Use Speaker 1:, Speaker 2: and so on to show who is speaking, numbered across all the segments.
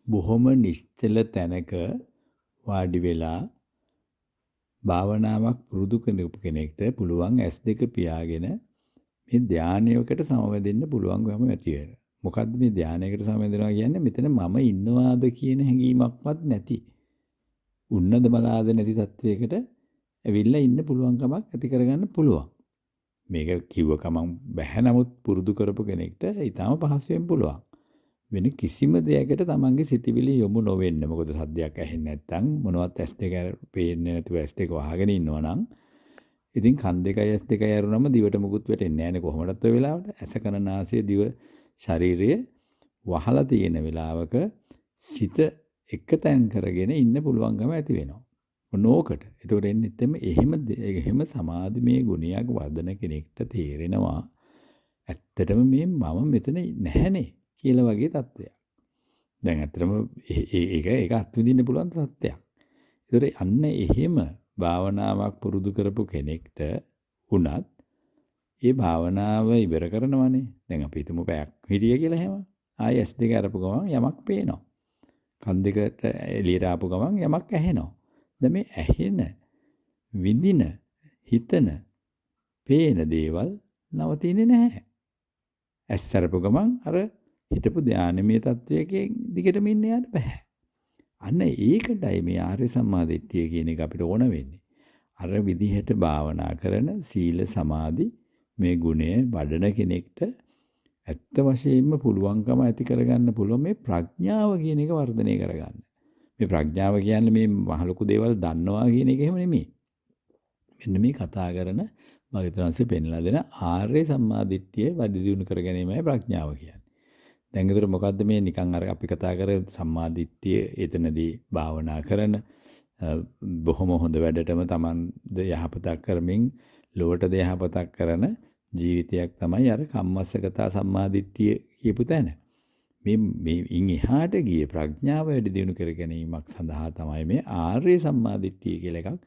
Speaker 1: බොහොම නිශ්චල තැනක වාඩි වෙලා භාවනාවක් පුරුදු කරපු කෙනෙක්ට පුළුවන් S2 පියාගෙන මේ ධානයකට සමවැදෙන්න පුළුවන්කම ඇති වෙනවා. මොකද්ද මේ ධානයකට සමවැදෙනවා කියන්නේ? මෙතන මම ඉන්නවාද කියන හැඟීමක්වත් නැති. උන්නද බලාද නැති තත්වයකට ඇවිල්ලා ඉන්න පුළුවන්කමක් ඇති කරගන්න පුළුවන්. මේක කිව්ව කමක් බැහැ නමුත් පුරුදු කරපු කෙනෙක්ට ඊටාම පහසුවෙන් පුළුවන්. වෙන කිසිම දෙයකට තමන්ගේ සිතිවිලි යොමු නොවෙන්න. මොකද සද්දයක් ඇහෙන්නේ නැත්නම් මොනවත් S2 පේන්නේ නැතුව S2 වහගෙන ඉන්නවා නම් ඉතින් කන් දෙකයි S2 ඇරුණම දිවට මුකුත් වැටෙන්නේ නැහැ නේ කොහොමදත් ඔය වෙලාවට. ඇස කන නාසය දිව ශරීරය වහලා තියෙන වෙලාවක සිත එකතෙන් කරගෙන ඉන්න පුළුවන්කම ඇති වෙනවා. ඕකට. ඒතකොට එන්නේ එහෙම සමාධිමය ගුණයක් වර්ධන කෙනෙක්ට තේරෙනවා. ඇත්තටම මේ මම මෙතන නැහැනේ කියලා වගේ තත්ත්වයක්. දැන් ඇත්තටම ඒක අත්විඳින්න පුළුවන් තත්ත්වයක්. ඒතකොට අන්න එහෙම භාවනාවක් පුරුදු කරපු කෙනෙක්ට උනත් ඒ භාවනාව ඉවර කරනවනේ. දැන් අපි හිතමු පැයක් හිටිය කියලා එහෙම. ආයෙ S2 අරපු ගමන් යමක් පේනවා. කන් දෙකට එළියට ආපු ගමන් යමක් ඇහෙනවා. දැන් මේ ඇහෙන, විඳින, හිතන, පේන දේවල් නවතින්නේ නැහැ. ඇස් අරපු ගමන් අර හිතපු ධානමය තත්වයකින් දිගටම ඉන්න යන්න බෑ. අන්න ඒකටයි මේ ආර්ය සම්මාදිට්ඨිය කියන එක අපිට ඕන වෙන්නේ. අර විදිහට භාවනා කරන සීල සමාධි මේ ගුණය වඩන කෙනෙක්ට ඇත්ත වශයෙන්ම පුළුවන්කම ඇති කරගන්න පුළුවන් මේ ප්‍රඥාව කියන එක වර්ධනය කරගන්න. මේ ප්‍රඥාව කියන්නේ මේ මහ ලොකු දේවල් දන්නවා කියන එක එහෙම නෙමෙයි. මෙන්න මේ කතා කරන භාග්‍යවතුන්සේ පෙන්ලා දෙන ආර්ය සම්මාදිට්ඨිය වැඩි දියුණු කර ගැනීමයි ප්‍රඥාව කියන්නේ. දැන් ඒතර මොකද්ද මේ නිකන් අර අපි කතා කර සම්මාදිට්ඨිය එතනදී භාවනා කරන බොහොම හොඳ වැඩටම Tamanද යහපතක් කරමින් ලෝකටද යහපතක් කරන ජීවිතයක් තමයි අර කම්මස්සගතා සම්මාදිට්ඨිය කියපු තැන. මේ ඉන් එහාට ගියේ ප්‍රඥාව වැඩි දියුණු කර ගැනීමක් සඳහා තමයි මේ ආර්ය සම්මාදිට්ඨිය කියලා එකක්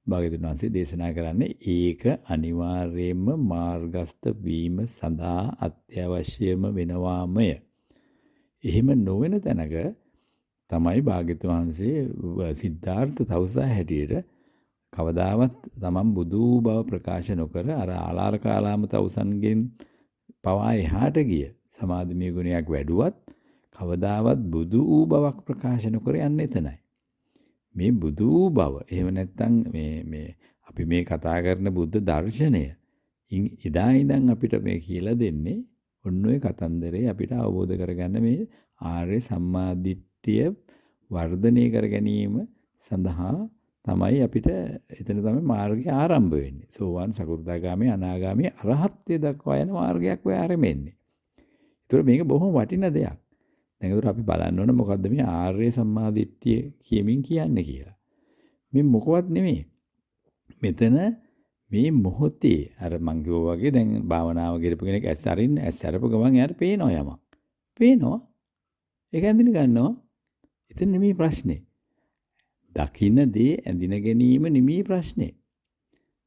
Speaker 1: භාග්‍යවතුන් වහන්සේ දේශනා කරන්නේ. ඒක අනිවාර්යයෙන්ම මාර්ගස්ත වීම සඳහා අත්‍යවශ්‍යම වෙනවාමය. එහෙම නොවන තැනක තමයි භාග්‍යවතුන් වහන්සේ සිද්ධාර්ථ තවුසා හැටියට කවදාවත් තමන් බුදු බව ප්‍රකාශ නොකර අර ආලාර කාලාම තවුසන්ගෙන් පවා එහාට ගිය සමාධිමය ගුණයක් වැඩුවත් කවදාවත් බුදු වූ බවක් ප්‍රකාශ නොකර යන්නේ එතනයි. මේ බුදු වූ බව එහෙම නැත්නම් මේ අපි මේ කතා කරන බුද්ධ දර්ශනය එදා ඉඳන් අපිට මේ කියලා දෙන්නේ ඔන්න ඔය කතන්දරේ අපිට අවබෝධ කරගන්න මේ ආර්ය සම්මාදිට්ඨිය වර්ධනය කර ගැනීම සඳහා තමයි අපිට එතන තමයි මාර්ගය ආරම්භ වෙන්නේ. සෝවාන් සකෘදාගාමී අනාගාමී අරහත්ත්වයට දක්වා යන මාර්ගයක් ඔය ආරෙමෙන්නේ. ඒතර මේක බොහොම වටින දෙයක්. දැන් ඒතර අපි බලන්න ඕන මොකද්ද මේ ආර්ය සම්මාදිට්ඨිය කියමින් කියන්නේ කියලා. මේ මොකවත් නෙමෙයි. මෙතන මේ මොහොතේ අර මං කිව්වා වගේ දැන් භාවනාව කරපු කෙනෙක් ඇස් අරපු ගමන් එයාට පේනවා යමක්. පේනවා. ඒක ඇඳින ගන්නවා. එතන නෙමෙයි ප්‍රශ්නේ. දකින්න දේ ඇඳින ගැනීම නෙමෙයි ප්‍රශ්නේ.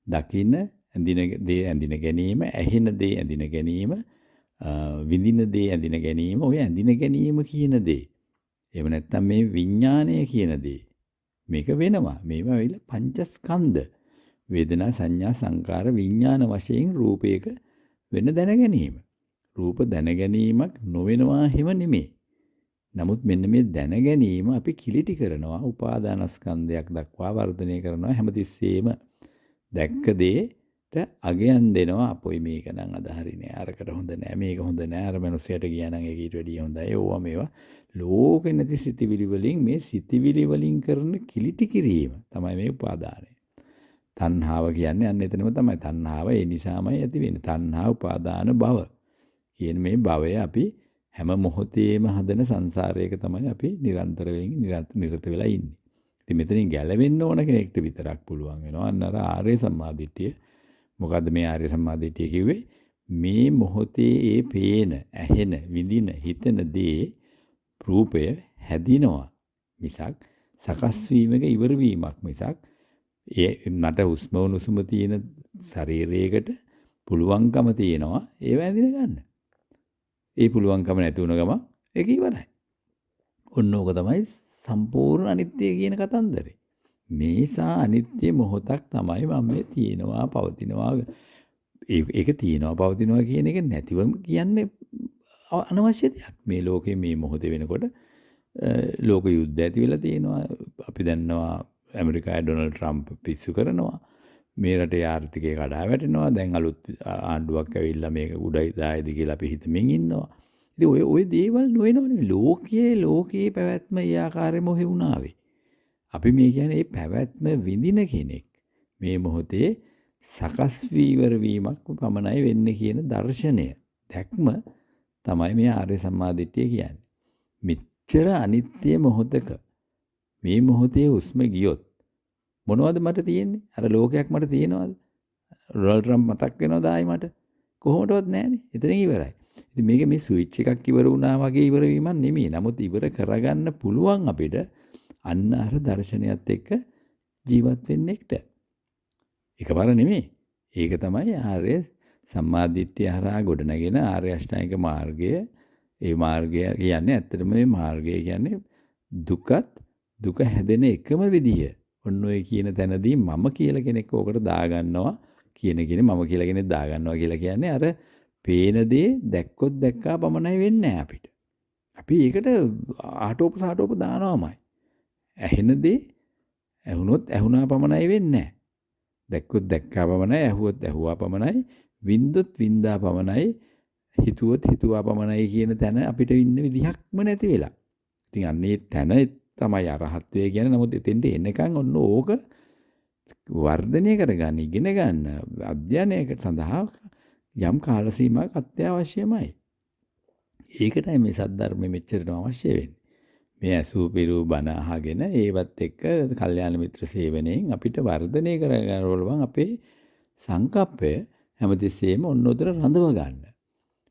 Speaker 1: දකින්න ඇඳින දේ ඇඳින ගැනීම, ඇහෙන දේ ඇඳින ගැනීම, විඳින දේ ඇඳින ගැනීම, ඔය ඇඳින ගැනීම කියන දේ. එහෙම නැත්නම් මේ විඥාණය කියන දේ. මේක වෙනවා. මේවා වෙයිලා පංචස්කන්ධ. වේදනා සංඥා සංකාර විඥාන වශයෙන් රූපයක වෙන දැන ගැනීම. රූප දැන ගැනීමක් නොවෙනවා හිම නෙමෙයි. නමුත් මෙන්න මේ දැන ගැනීම අපි කිලිටි කරනවා උපාදානස්කන්ධයක් දක්වා වර්ධනය කරනවා හැමතිස්සෙම දැක්ක දෙයට අගයන් දෙනවා අපොයි මේක නම් අදහරිනේ අරකට හොඳ නෑ මේක හොඳ නෑ අර මනුස්සයට ගියා නම් ඒක ඊට වැඩිය හොඳයි ඕවා මේවා ලෝකෙ නැති සිතිවිලි වලින් මේ සිතිවිලි වලින් කරන කිලිටි කිරීම තමයි මේ උපාදානය. තණ්හාව කියන්නේ අන්න එතනම තමයි. තණ්හාව ඒ නිසාමයි ඇති වෙන්නේ. තණ්හා උපාදාන භව කියන මේ භවය අපි හැම මොහොතේම හදන සංසාරයක තමයි අපි නිරත වෙලා ඉන්නේ. ඉතින් මෙතනින් ගැලවෙන්න ඕන කෙනෙක්ට විතරක් පුළුවන් වෙනවා. අන්න අර ආර්ය සම්මාදිට්ඨිය. මොකද්ද මේ ආර්ය සම්මාදිට්ඨිය කිව්වේ? මේ මොහොතේ ඒ පේන, ඇහෙන, විඳින, හිතන දේ රූපය හැදිනවා මිසක් සකස් වීමක ඉවර වීමක් මිසක් ඒ නට හුස්ම උණුසුම තියෙන ශරීරයකට පුළුවන්කම තියෙනවා ඒව ඇඳින ගන්න. ඒ පුළුවන්කම නැති වුණ ගම ඒක ඉවරයි. ඔන්න ඕක තමයි සම්පූර්ණ අනිත්‍ය කියන කතන්දරේ. මේසා අනිත්‍ය මොහොතක් තමයි මම මේ තියෙනවා පවතිනවා. ඒක තියෙනවා පවතිනවා කියන එක නැතිවම කියන්නේ අනවශ්‍ය දෙයක්. මේ ලෝකේ මේ මොහොතේ වෙනකොට ලෝක යුද්ධ ඇති වෙලා තියෙනවා. අපි දන්නවා ඇමරිකාවේ ඩොනල්ඩ් ට්‍රම්ප් පිස්සු කරනවා. මේ රටේ ආර්ථිකය කඩා වැටෙනවා. දැන් අලුත් ආණ්ඩුවක් ඇවිල්ලා මේක උඩයි දායද කියලා අපි හිතමින් ඉන්නවා. ඉතින් ඔය දේවල් නොවෙනවනේ. ලෝකයේ පැවැත්ම ඒ ආකාරයෙන්ම හේුණාවේ. අපි මේ කියන්නේ මේ පැවැත්ම විඳින කෙනෙක්. මේ මොහොතේ සකස් වීවර වීමක් පමණයි වෙන්නේ කියන දර්ශනය. දැක්ම තමයි මේ ආර්ය සම්මාදිට්ඨිය කියන්නේ. මෙච්චර අනිත්‍ය මොහොතක මේ මොහොතේ හුස්ම ගියොත් මොනවද මට තියෙන්නේ? අර ලෝකයක් මට තියෙනවද? ඩොනල්ඩ් ට්‍රම්ප් මතක් වෙනවද ආයි මට? කොහොමදවත් නැහැනේ. එතනින් ඉවරයි. ඉතින් මේක මේ ස්විච් එකක් ඉවර වුණා වගේ ඉවර වීමක් නෙමෙයි. නමුත් ඉවර කරගන්න පුළුවන් අපිට අන්න අර දර්ශනයත් එක්ක ජීවත් වෙන්න එක්ට. එකපාර නෙමෙයි. ඒක තමයි ආර්ය සම්මාදිට්ඨිය හරහා ගොඩනගෙන ආර්ය අෂ්ටාංගික මාර්ගය. ඒ මාර්ගය කියන්නේ ඇත්තටම මේ මාර්ගය කියන්නේ දුක හැදෙන එකම විදිය. ඔන්න ඔය කියන තැනදී මම කියලා කෙනෙක් ඕකට දාගන්නවා මම කියලා කෙනෙක් දාගන්නවා කියලා කියන්නේ අර පේන දේ දැක්කොත් දැක්කා පමණයි වෙන්නේ නැහැ අපිට. අපි ඒකට ආටෝප දානවාමයි. ඇහෙන දේ ඇහුනොත් ඇහුණා පමණයි වෙන්නේ නැහැ. දැක්කොත් දැක්කා පමණයි, ඇහුවොත් ඇහුවා පමණයි, වින්දොත් වින්දා පමණයි, හිතුවොත් හිතුවා පමණයි කියන තැන අපිට ඉන්න විදිහක්ම නැති වෙලා. ඉතින් අන්නේ තැන තමයි අරහත්ත්වය කියන්නේ. නමුත් එතෙන්ට එනකන් ඔන්න ඕක වර්ධනය කරගන්න, ඉගෙන ගන්න, අධ්‍යයනය සඳහා යම් කාල සීමාවක් අත්‍යවශ්‍යමයි. ඒකටයි මේ සද්ධර්මෙ මෙච්චරම අවශ්‍ය වෙන්නේ. මේ අසූපිරු බණ අහගෙන ඒවත් එක්ක කල්යාණ මිත්‍ර සේවනයෙන් අපිට වර්ධනය කරගන්න ඕන අපේ සංකප්පය හැමතිස්සෙම ඔන්න උතර රඳව ගන්න.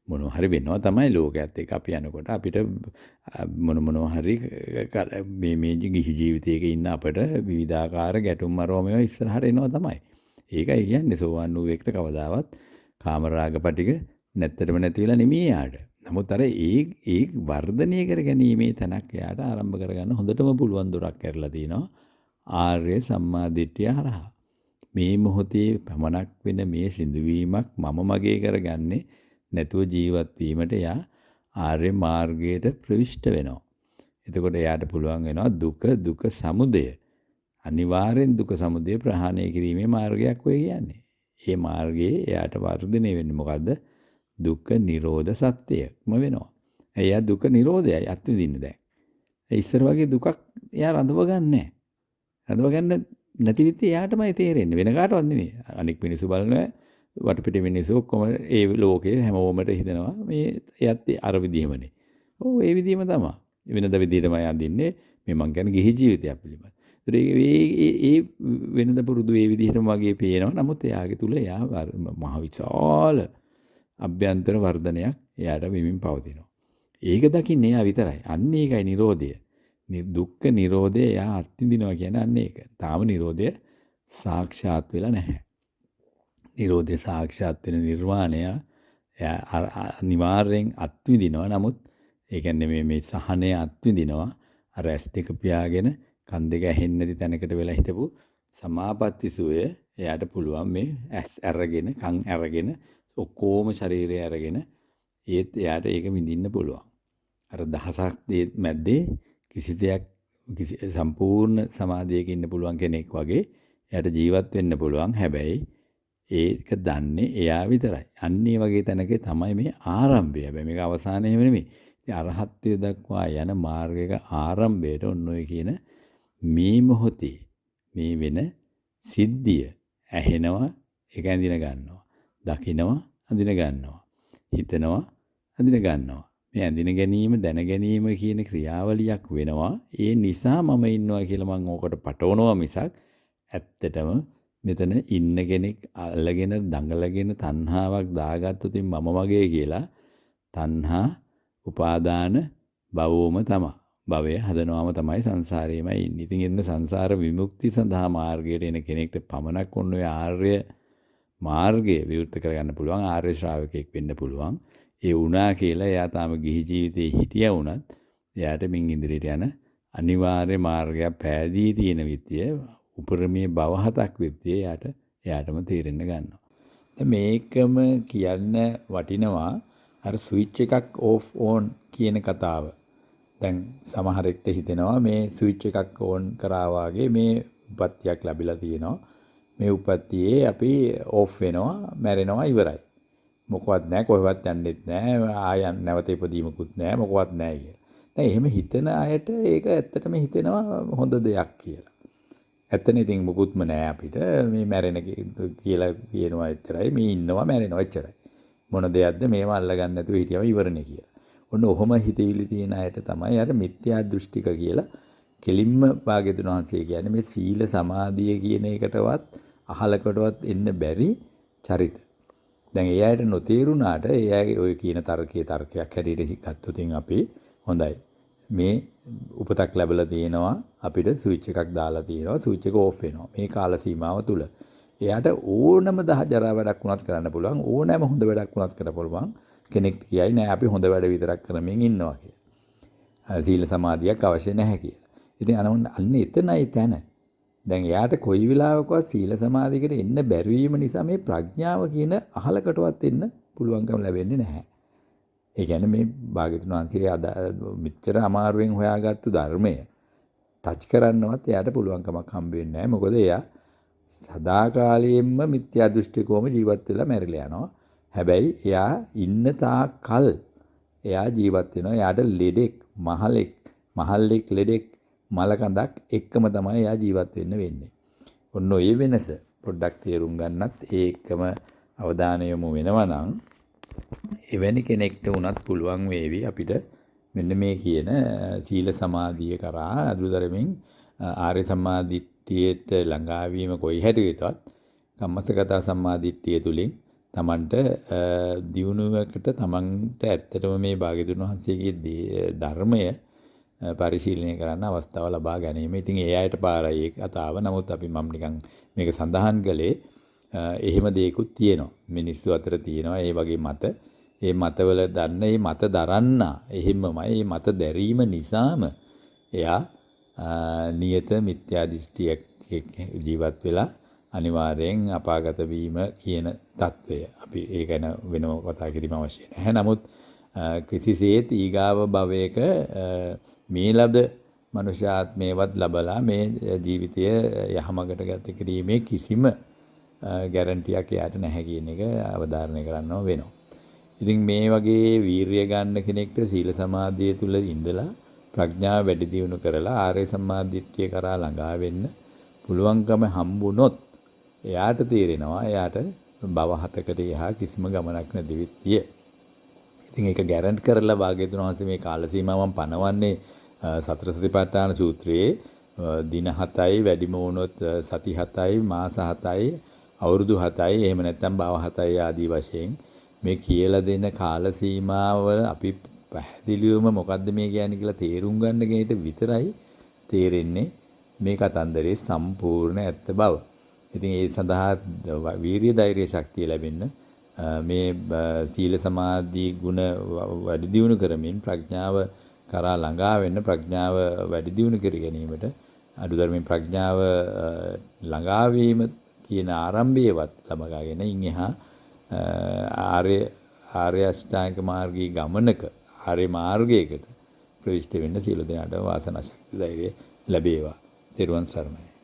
Speaker 1: මොනවා හරි වෙනවා තමයි ලෝකයේත් එක්ක අපි යනකොට අපිට මොනවා හරි මේ ගිහි ජීවිතයක ඉන්න අපිට විවිධාකාර ගැටුම් මරෝම ඒවා ඉස්සරහට එනවා තමයි. ඒකයි කියන්නේ සෝවන් වූ එකට කවදාවත් කාමරාගපටික නැත්තටම නැති වෙලා නෙමෙයි යාට. නමුත් අර ඒ වර්ධනය කර ගැනීමේ තැනක් එයාට ආරම්භ කරගන්න හොඳටම පුළුවන් දොරක් ඇරලා තිනවා ආර්ය සම්මාදිට්ඨිය හරහා. මේ මොහොතේ පමණක් වෙන මේ සිදුවීමක් මම මගේ කරගන්නේ නැතුව ජීවත් වීමට එයා ආර්ය මාර්ගයට ප්‍රවිෂ්ඨ වෙනවා. එතකොට එයාට පුළුවන් වෙනවා දුක සමුදය. අනිවාර්යෙන් දුක සමුදය ප්‍රහාණය කිරීමේ මාර්ගයක් ඔය කියන්නේ. මේ මාර්ගයේ එයාට වර්ධනය වෙන්නේ මොකද්ද? දුක්ඛ නිරෝධ සත්‍යයක්ම වෙනවා. එයා දුක නිරෝධයයි අත්විඳින්න දැන්. ඒ ඉස්සර වගේ දුකක් එයා රඳව ගන්නෑ. රඳව ගන්න නැති විදිහට එයාටමයි තේරෙන්නේ. වෙන කාටවත් නෙමෙයි. අනික් මිනිස්සු බලනවා වටපිට මිනිස්සු ඔක්කොම ඒ ලෝකේ හැමෝමට හිතනවා මේ එයත් අර විදිහමනේ. ඔව් ඒ විදිහම තමයි. වෙනද විදිහටමයි අඳින්නේ. මේ මං කියන්නේ ගිහි ජීවිතයක් පිළිබඳ. ඒ වෙනද පුරුදු ඒ විදිහටම වගේ පේනවා. නමුත් එයාගේ තුල එයා මහ විශාල අභ්‍යන්තර වර්ධනයක් එයාට වෙමින් පවතිනවා. ඒක දකින්නේ එයා විතරයි. අන්න ඒකයි නිරෝධය. දුක්ඛ නිරෝධය එයා අත්විඳිනවා කියන්නේ අන්න ඒක. තාම නිරෝධය සාක්ෂාත් වෙලා නැහැ. නිරෝධය සාක්ෂාත් වෙන නිර්වාණය අනිවාර්යෙන් අත්විඳිනවා. නමුත් ඒ කියන්නේ මේ සහනය අත්විඳිනවා. අර ඇස් දෙක පියාගෙන කන් දෙක ඇහෙන්නේ නැති තැනකට වෙලා හිටපු සමාපatti සුවය එයාට පුළුවන් මේ ඇස් අරගෙන කන් අරගෙන ඔක්කොම ශරීරය අරගෙන ඒත් එයාට ඒක විඳින්න පුළුවන්. අර දහසක් දේ මැද්දේ කිසි සම්පූර්ණ සමාධියක ඉන්න පුළුවන් කෙනෙක් වගේ එයාට ජීවත් වෙන්න පුළුවන්. හැබැයි ඒක දන්නේ එයා විතරයි. අන්න ඒ වගේ තැනක තමයි මේ ආරම්භය. හැබැයි මේක අවසානය නෙමෙයි. ඉතින් අරහත්ත්වයට දක්වා යන මාර්ගයක ආරම්භයට ඔන්න ඔය කියන මේ මොහොතේ මේ වෙන සිද්ධිය ඇහෙනවා, ඒක ඇඳින ගන්නවා. දකිනවා, අඳින ගන්නවා. හිතනවා, අඳින ගන්නවා. මේ ඇඳින ගැනීම, දැන ගැනීම කියන ක්‍රියාවලියක් වෙනවා. ඒ නිසා මම ඉන්නවා කියලා මම ඕකට පටවනවා මිසක් ඇත්තටම මෙතන ඉන්න කෙනෙක් අල්ලගෙන දඟලගෙන තණ්හාවක් දාගත්තොත් මම මගේ කියලා තණ්හා උපාදාන භවෝම තමයි. භවය හදනවාම තමයි සංසාරේමයි ඉන්නේ. ඉතින් එන්න සංසාර විමුක්ති සඳහා මාර්ගයට එන කෙනෙක්ට පමණක් ඔන්න ඔය ආර්ය මාර්ගය විවෘත කරගන්න පුළුවන්. ආර්ය ශ්‍රාවකෙක් වෙන්න පුළුවන්. ඒ වුණා කියලා එයා තාම ගිහි ජීවිතේ හිටියා වුණත් එයාට මින් ඉදිරියට යන අනිවාර්ය මාර්ගයක් පෑදී තියෙන විදිය උපරිමයේ භව 7ක් විදිය එයාටම තේරෙන්න ගන්නවා. දැන් මේකම කියන්න වටිනවා අර ස්විච් එකක් ඕෆ් ඕන් කියන කතාව. දැන් සමහරෙක්ට හිතෙනවා මේ ස්විච් එකක් ඕන් කරා වගේ මේ උප්පත්තියක් ලැබිලා තියෙනවා. මේ උප්පත්තියේ අපි ඕෆ් වෙනවා, මැරෙනවා ඉවරයි. මොකවත් නැහැ, කොහෙවත් යන්නෙත් නැහැ, ආයන් නැවත ඉපදීමකුත් නැහැ, මොකවත් නැහැ කියලා. දැන් එහෙම හිතන අයට ඒක ඇත්තටම හිතෙනවා හොඳ දෙයක් කියලා. ඇත්තනේ ඉතින් මොකුත්ම නැහැ අපිට. මේ මැරෙන කියලා කියනවා එච්චරයි, මේ ඉන්නවා මැරෙනවා එච්චරයි. මොන දෙයක්ද මේව අල්ලගන්න නැතුව හිටියම ඉවරනේ කියලා. ඔන්න ඔහොම හිතවිලි තියෙන අයට තමයි අර මිත්‍යා දෘෂ්ටික කියලා කෙලින්ම භාග්‍යතුන් වහන්සේ කියන්නේ මේ සීල සමාධිය කියන එකටවත් අහලකටවත් එන්න බැරි චරිත. දැන් ඒ අයට නොතේරුණාට ඒ අයගේ ඔය කියන තර්කයක් හැටියට ගත්තොතින් අපි හොඳයි. මේ උපතක් ලැබලා තියෙනවා අපිට ස්විච් එකක් දාලා තියෙනවා ස්විච් එක ඕෆ් වෙනවා මේ කාල සීමාව තුල. එයාට ඕනම ජරා වැඩක් වුණත් කරන්න පුළුවන් ඕනෑම හොඳ වැඩක් වුණත් කරන්න පුළුවන් කෙනෙක් කියයි නෑ අපි හොඳ වැඩ විතරක් කරමින් ඉන්නවා කියලා. සීල සමාධියක් අවශ්‍ය නැහැ කියලා. ඉතින් අන්න එතනයි තැන. දැන් එයාට කොයි වෙලාවකවත් සීල සමාධියකට එන්න බැරි වීම නිසා මේ ප්‍රඥාව කියන අහලකටවත් එන්න පුළුවන්කම ලැබෙන්නේ නැහැ. ඒ කියන්නේ මේ භාග්‍යතුන් වහන්සේ මෙච්චර අමාරුවෙන් හොයාගත්තු ධර්මය ටච් කරන්නවත් එයාට පුළුවන්කමක් හම්බ වෙන්නේ නැහැ. මොකද එයා සදාකාලයෙන්ම මිත්‍යා දෘෂ්ටිකවම ජීවත් වෙලා මැරිලා යනවා. හැබැයි එයා ඉන්න තාක් කල් එයා ජීවත් වෙනවා. එයාට ලෙඩෙක්, මහල්ලෙක් ලෙඩෙක්, මලකඳක් එක්කම තමයි එයා ජීවත් වෙන්නේ. ඔන්න ඔය වෙනස පොඩ්ඩක් තේරුම් ගන්නත් ඒකම අවධානය යොමු වෙනවා නම් එවැනි කෙනෙක්ට වුණත් පුළුවන් වේවි අපිට මෙන්න මේ කියන සීල සමාධිය කරා අදුතරමින් ආර්ය සම්මාදිට්ඨියට ළඟාවීම කොයි හැටියටවත් කම්මස්සගත සම්මාදිට්ඨිය තුලින් තමන්ට දියුණුවකට තමන්ට ඇත්තටම මේ භාග්‍යතුන් වහන්සේගේ ධර්මය පරිශීලනය කරන්න අවස්ථාව ලබා ගැනීම. ඉතින් ඒ අයට පාරයි ඒ කතාව. නමුත් අපි මම නිකන් මේක සඳහන් කළේ එහෙම දෙයක්ත් තියෙනවා. මිනිස්සු අතර තියෙනවා ඒ වගේ මත. ඒ මතවල දන්න ඒ මත දරන්න එහෙමමයි ඒ මත දැරීම නිසාම එයා නියත මිත්‍යා දෘෂ්ටියක් ජීවත් වෙලා අනිවාර්යෙන් අපාගත වීම කියන తত্ত্বය. අපි ඒක ගැන වෙනම කතා කිරීම අවශ්‍ය නැහැ. නමුත් කිසිසේත් ඊගාව භවයක මේ ලද මනුෂ්‍යාත්මයවත් ලබලා මේ ජීවිතය යහමගට ගත කිරීමේ කිසිම ගැරන්ටියක් එයාට නැහැ කියන එක අවධාරණය කරන්නව වෙනවා. ඉතින් මේ වගේ වීරිය ගන්න කෙනෙක්ට සීල සමාධිය තුල ඉඳලා ප්‍රඥාව වැඩි දියුණු කරලා ආර්ය සම්මාදිට්ඨිය කරා ළඟා වෙන්න පුළුවන්කම හම්බුනොත් එයාට තේරෙනවා එයාට භව 7කට එහා කිසිම ගමනක් නැති විත්තිය. ඉතින් ඒක ගැරන්ට් කරලා භාග්‍යතුන් වහන්සේ මේ කාල සීමාවන් පනවන්නේ සතර සතිපට්ඨාන සූත්‍රයේ දින 7යි වැඩිම වුණොත් සති 7යි මාස 7යි අවුරුදු 7යි එහෙම නැත්නම් භව 7යි ආදී වශයෙන් මේ කියලා දෙන කාල සීමාව අපි පැහැදිලිවම මොකද්ද මේ කියන්නේ කියලා තේරුම් ගන්න කෙනෙක්ට විතරයි තේරෙන්නේ මේ කතන්දරේ සම්පූර්ණ ඇත්ත බව. ඉතින් ඒ සඳහා වීරිය ධෛර්ය ශක්තිය ලැබෙන්න මේ සීල සමාධි ගුණ වැඩි දියුණු කරමින් ප්‍රඥාව කරා ළඟා වෙන්න ප්‍රඥාව වැඩි දියුණු කර ගැනීමට අදුධර්මයෙන් ප්‍රඥාව ළඟා වීම කියන ආරම්භයවත් ලබාගෙන ඉන් එහා ආර්ය අෂ්ටාංග මාර්ගී ගමනක ආර්ය මාර්ගයකට ප්‍රවිෂ්ඨ වෙන්න සියලු දෙනාට වාසනාව ශක්තිය ධෛර්යය ලැබේවා. ත්වන් සරණයි.